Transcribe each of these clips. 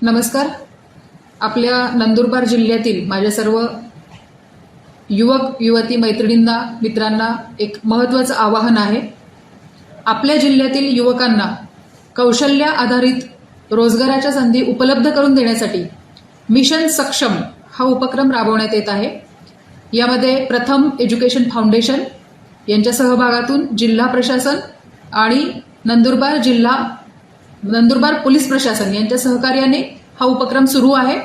नमस्कार. आपल्या नंदुरबार जिल्ह्यातील माझ्या सर्व युवक युवती मैत्रिणींना मित्रांना एक महत्त्वाचं आवाहन आहे. आपल्या जिल्ह्यातील युवकांना कौशल्य आधारित रोजगाराच्या संधी उपलब्ध करून देण्यासाठी मिशन सक्षम हा उपक्रम राबवण्यात येत आहे. यामध्ये प्रथम एज्युकेशन फाउंडेशन यांच्या सहभागातून जिल्हा प्रशासन आणि नंदुरबार पोलीस प्रशासन यांच्या सहकार्याने हा उपक्रम सुरू आहे.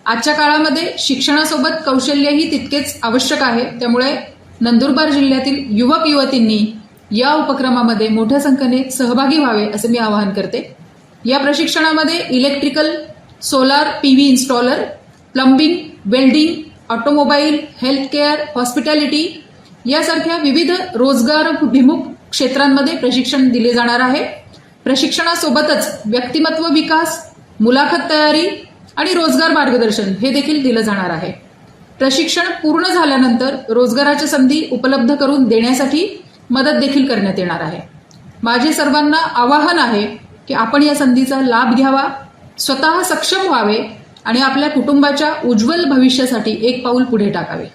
आजच्या काळामध्ये शिक्षणासोबत कौशल्यही तितकेच आवश्यक आहे. त्यामुळे नंदुरबार जिल्ह्यातील युवक युवतींनी या उपक्रमामध्ये मोठ्या संख्येने सहभागी व्हावे असे मी आवाहन करते. या प्रशिक्षणामध्ये electrical, solar PV installer, plumbing, welding, automobile, health care, hospitality यासारख्या विविध रोजगारभिमुख क्षेत्रांमध्ये प्रशिक्षण दिले जाणार आहे. प्रशिक्षणासोबतच व्यक्तिमत्व विकास, मुलाखत तयारी आणि रोजगार मार्गदर्शन हे देखील दिलं जाणार आहे. प्रशिक्षण पूर्ण झाल्यानंतर रोजगाराच्या संधी उपलब्ध करून देण्यासाठी मदत देखील करण्यात येणार आहे. माझे सर्वांना आवाहन आहे की आपण या संधीचा लाभ घ्यावा, स्वतः सक्षम व्हावे आणि आपल्या कुटुंबाच्या उज्ज्वल भविष्यासाठी एक पाऊल पुढे टाकावे.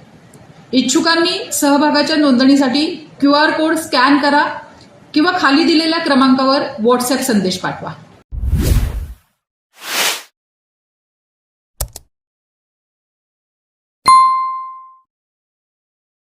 इच्छुकांनी सहभागाच्या नोंदणीसाठी QR कोड स्कॅन करा किंवा खाली दिलेल्या क्रमांकावर व्हॉट्सअप संदेश पाठवा.